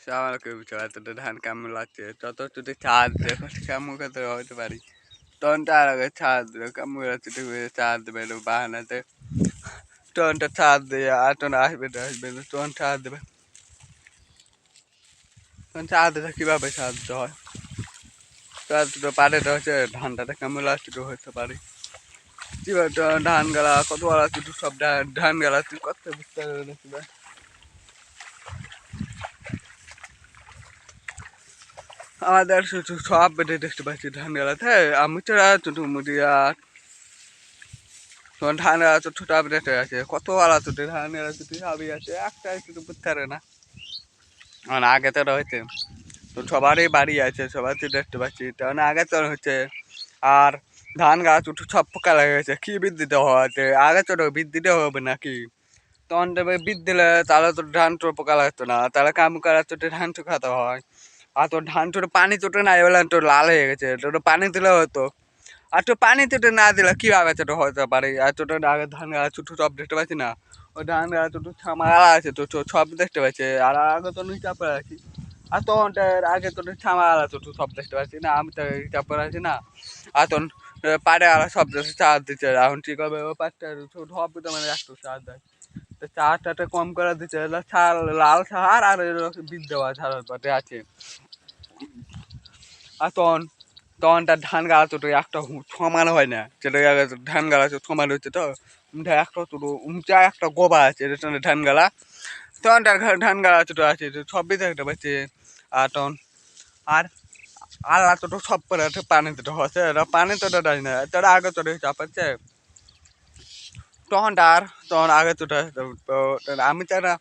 সামালকে বিচরাতে ধান কেমন লাগছে তত যদি চাঁদ দেখো কেমন করতে হতে পারি তখন তার আগে চাঁদ কেমন লাগছে চাঁদ দেবে বাহানাতে তখনটা চাঁদ দিয়ে আর তখন আসবে তখন চাঁদ দেবে তখন চাঁদ দিতে কীভাবে সাহায্য হয় চাঁদ দুটো পাড়েটা হচ্ছে ধানটাতে কেমন লাগছে হতে পারি কীভাবে ধান গালা কত বড় আছে সব ধান গালা তুই কত বুঝতে পারবে আমাদের শুধু সব বেটে দেখতে পাচ্ছি ধান গালাতে আমি তো ছোটো মুড়িয়া তোমার ধান গালা তো ছোটো বেটে আছে কত আলা ছোটো ধান গালা ছোটো সবই আছে একটা কিছু বুঝতে পারে না মানে আগে তো রয়েছে তো সবারই বাড়ি আছে সবাই তো দেখতে পাচ্ছি তখন আগে তো হচ্ছে আর ধান গাছ উঠু সব পোকা লেগে গেছে কি বীজ দিতে হওয়াতে আগে তো বীজ দিতে হবে নাকি তখন দেবে বীজ দিলে তাহলে তো ধান তো পোকা লাগতো না তাহলে কাম করা তো ধান তো খাতে হয় আর তোর ধান তোর পানি তোটে না এবার তোর লাল হয়ে গেছে তোর পানি দিলে হতো আর তোর পানি তোটে না দিলে কীভাবে ছোটো হতে পারে আর তোর আগে ধান গাছ ছোটো সব দেখতে পাচ্ছি না ওই ধান গাছ ছোটো ছামারা আছে তো সব দেখতে পাচ্ছি আর আগে তো হিসাব করে আছি আর তখন আগে তোর ছামারা ছোটো সব দেখতে পাচ্ছি না আমি তো হিসাব করে আছি না আর তখন পাড়ে আর সব চার্জ দিচ্ছে এখন ঠিক হবে ও পাঁচটা সব তো মানে একটু চার্জ দেয় তো চারটাতে কম করে দিচ্ছে ছাল লাল সার আর বীজ দেওয়া ছাড়ার পথে আছে আর তখন তখন তার ধান গাছ তো একটা সমান হয় না সেটা ধান গাছ সমান হচ্ছে তো একটা তো উঁচা একটা গোবা আছে ধান গালা তখন তার ধান গালা ছোটো আছে সবই দেখতে পাচ্ছি আর তখন আর আল্লাহ তো সব করে পানি তো হচ্ছে পানি তো দেয় না তারা আগে তো চাপাচ্ছে তখন আগে তো আমি তারা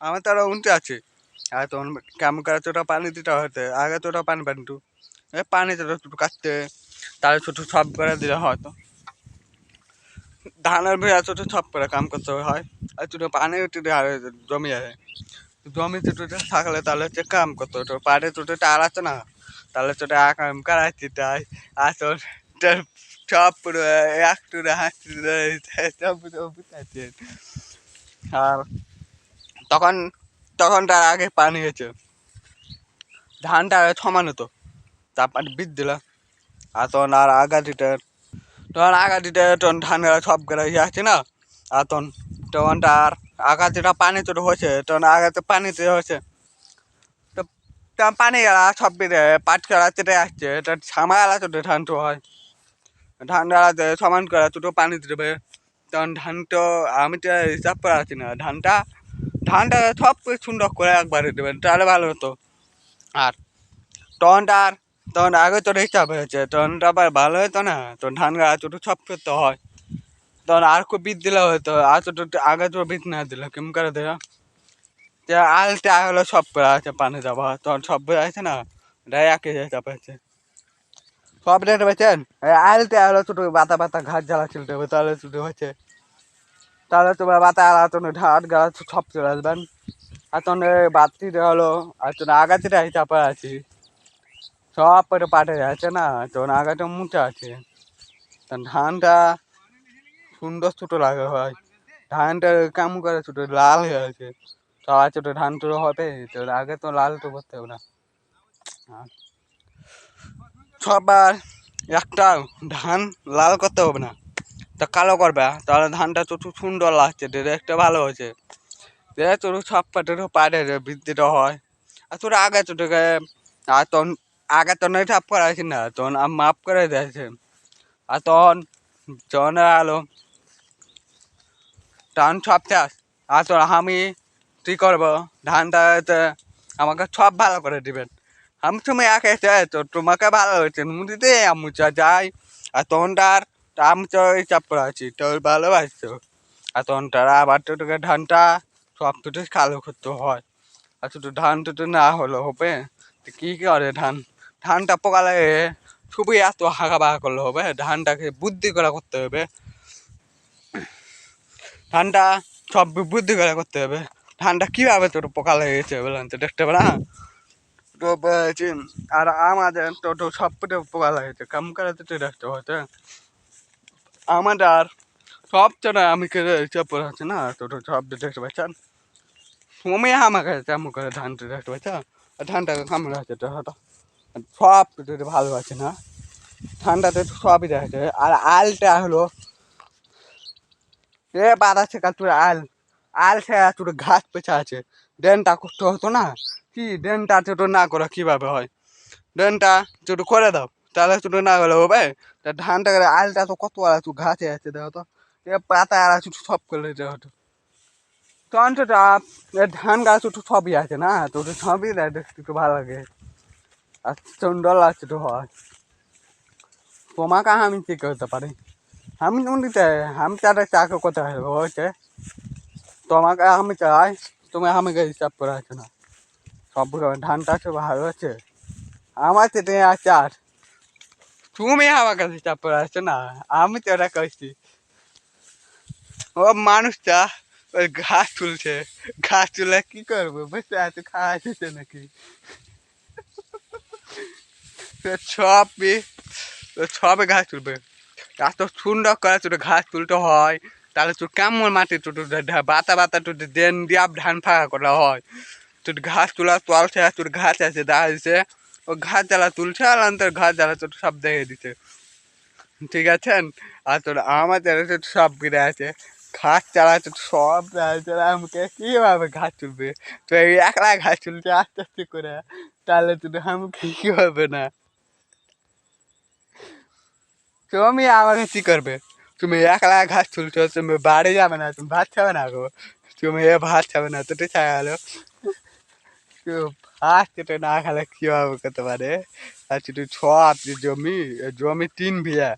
আমার তারা উনতে আছে আর তখন কেমন করে তোটা পানি দিতে হতে আগে তোটা পানি পানি টু পানি তোটা একটু কাটতে তাহলে ছোটো সব করে দিলে হয়তো ধানের ভেড়া ছোটো সব করে কাম করতে হয় আর ছোটো পানি জমি আছে জমি ছোটো থাকলে তাহলে হচ্ছে কাম করতে হতো পাড়ে ছোটো টার আছে না তাহলে ছোটো কাম করাচ্ছি তাই আর তোর সব পুরো একটু হাসি সব বুঝাচ্ছে আর তখন তখন তার আগে পানি হয়েছে ধানটা সমান হতো তারপর বীজ দিলা আর তখন আর আগা দিতে তখন আগা দিতে তখন ধান সব করে ইয়ে আছে না আর তখন তার আগা যেটা পানি তো হয়েছে তখন আগাতে পানিতে হয়েছে তো পানি গেলা সব বেড়ে পাট খেলা চেটে আসছে এটা ছামা গেলা তো ধান তো হয় ধান গালাতে সমান করে দুটো পানি দেবে তখন ধান তো আমি তো হিসাব করে আছি না ধানটা সব সুন্দর করে একবারে দেবেন তাহলে ভালো হতো আর তখন আগে তো হিসাব হয়েছে তখন আবার ভালো হতো না তখন ধান গাছ ছোটো সব করতে হয় তখন আর খুব বীজ দিলে হতো আর ছোটো আগে তো বীজ না দিলে কেমন করে দেওয়া আলটা হলো সব করে আছে পানি যাওয়া তখন সব আছে না এটাই একই হিসাব হয়েছে সব রেট পেয়েছেন আলটা হলো ছোটো বাতা বাতা ঘাট জ্বালা চলতে হবে তাহলে ছোটো হচ্ছে তাহলে তোমার বাতা আলাদা ধান গাছ সব চলে আসবেন আর তখন বাতিটা হলো আর তখন আগাছিটা হিসাব আছি সব করে পাটে আছে না তখন আগাটা মুচা আছে ধানটা সুন্দর ছোটো লাগে হয় ধানটা কেমন করে ছোটো লাল হয়ে আছে সবাই ছোটো ধান তো হবে তো আগে তো লাল তো করতে হবে না সবার একটা ধান লাল করতে হবে না তা কালো করবে তাহলে ধানটা তো সুন্দর লাগছে দেখতে ভালো হয়েছে তোর সব পাটের পাড়ে বৃদ্ধিটা হয় আর তোর আগে তোকে আর তখন আগে তো নয় ঠাপ করা আছে না তখন মাপ করে দিয়েছে আর তখন আলো ধান সব চাষ আর তোর আমি কী করবো ধানটাতে আমাকে সব ভালো করে দিবেন আমি তুমি একে চাই তো তোমাকে ভালো হয়েছে মুদিতে আমি যাই আর তখনটার আমি তো চাপ করে আছি তোর ভালোবাসছো আর তখনটার আবার তো তোকে ধানটা সব তো কালো করতে হয় আর শুধু ধান তো না হলো হবে কী করে ধানটা পোকা লাগে খুবই এত হাঁকা বাঁকা করলে হবে ধানটাকে বুদ্ধি করে করতে হবে ধানটা সব বুদ্ধি করে করতে হবে ধানটা কীভাবে তোর পোকা লেগেছে বললাম তো দেখতে হবে না তো আর আমাদের তো সব পোকা লাগেছে কাম করে তো দেখতে হতো আমাদের সব চেনা আমি হিসাব করে আছে না তো সব দেখতে পাচ্ছেন তুমি আমাকে তেমন করে ধানটা দেখতে পাচ্ছ ধানটাকে কামড়ে আছে তো হয়তো সব যদি ভালো আছে না ধানটাতে তো সবই দেখা যায় আর আলটা হলো এ বাধা শেখা তোর আল আল সে তোর ঘাস পেঁচা আছে ড্রেনটা করতে হতো না কি ড্রেনটা ছোটো না করা কিভাবে হয় ড্রেনটা ছোটো করে দাও তাহলে ছোটো না করলে হবে তা ধানটা আলটা তো কত আর একটু ঘাসে আছে দেখো তো এ পাতা আর একটু সব করে দিতে হতো তো অন্তত ধান গাছ একটু সবই আছে না তো একটু সবই দেয় দেখতে একটু ভালো লাগে আর সুন্দর লাগছে তো হয় তোমাকে আমি কি করতে পারি আমি নদীতে আমি তাদের চাকরি করতে হবে হয়েছে তোমাকে আমি চাই তুমি আমাকে হিসাব করে আছো না সব ধানটা সব ভালো আছে আমার চেটে আছে আর তুমি আমার কাছে হিসাব করে আছো না আমি তো এটা করছি ও মানুষটা ওই ঘাস তুলছে ঘাস তুলে কি করবো বসে আছে খাওয়া যেতে নাকি সবই সবে ঘাস তুলবে এত সুন্দর করে তোর ঘাস তুলতে হয় তাহলে তোর কেমন মাটি তোর বাতা বাতা তোর দেন দিয়া ধান ফাঁকা করা হয় তোর ঘাস তোলা তোলছে তোর ঘাস আছে দাঁড়িয়েছে ও ঘাস জ্বালা তুলছে আর তোর ঘাস জ্বালা তোর সব দেখে দিচ্ছে ঠিক আছে আর তোর আমাদের সব গিরে আছে ঘাস চালাচ্ছে সব আমাকে কিভাবে ঘাস তুলবে তো এই একলা ঘাস তুলছে আস্তে আস্তে করে তাহলে তুই আমাকে কি হবে না তুমি আমাকে কি করবে তুমি একলা ঘাস তুলছো তুমি বাড়ি যাবে না তুমি ভাত খাবে না গো তুমি এ ভাত খাবে না তো ঠিক গেলো ভাত খেতে না খেলে কিভাবে করতে পারে আর তুই সব জমি জমি 3 বিঘা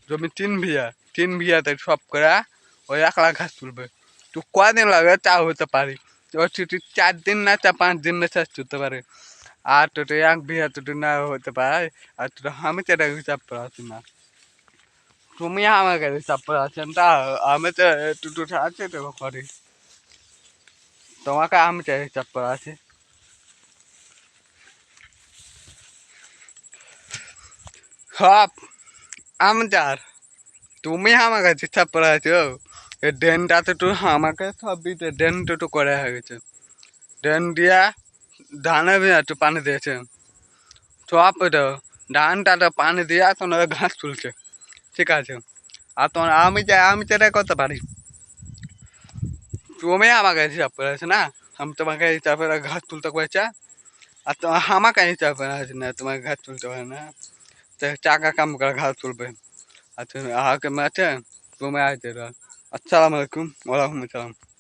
জমি 3 বিঘা 3 বিঘাতে সব করে ওই একলা ঘাস তুলবে তুই কদিন লাগবে তাও হতে পারি তুই 4 দিন না 5 দিন না শেষ করতে পারে আর তো 1 বিঘা তো না হতে পারে আর তো আমি তো এটা হিসাব পাচ্ছি না তুমি আমার কাছে হিসাব পাচ্ছেন তা আমি তো একটু আছে তো করি তোমাকে আমি চাই হিসাব করা আছে সব আমি চার তুমি আমার কাছে হিসাব করা আছো এই ড্রেনটাতে তো আমাকে সব দিতে ড্রেন তো করে হয়ে গেছে ড্রেন দিয়া ধানে भी একটু পানি দিয়েছে সব তো ধানটাতে পানি দিয়া তোমার ঘাস তুলছে ঠিক আছে আর তোমার আমি যেটা করতে পারি তুমি আমাকে হিসাব করে আছে না আমি তোমাকে হিসাব করে ঘাস তুলতে করেছে আর তো আমাকে হিসাব করে আছে না তোমাকে ঘাস তুলতে পারে না তো টাকা কাম করে ঘাস তুলবে আচ্ছা আগে ম্যাচে তুমি আইতে আসসালামু আলাইকুম ওয়ালাইকুম আসসালাম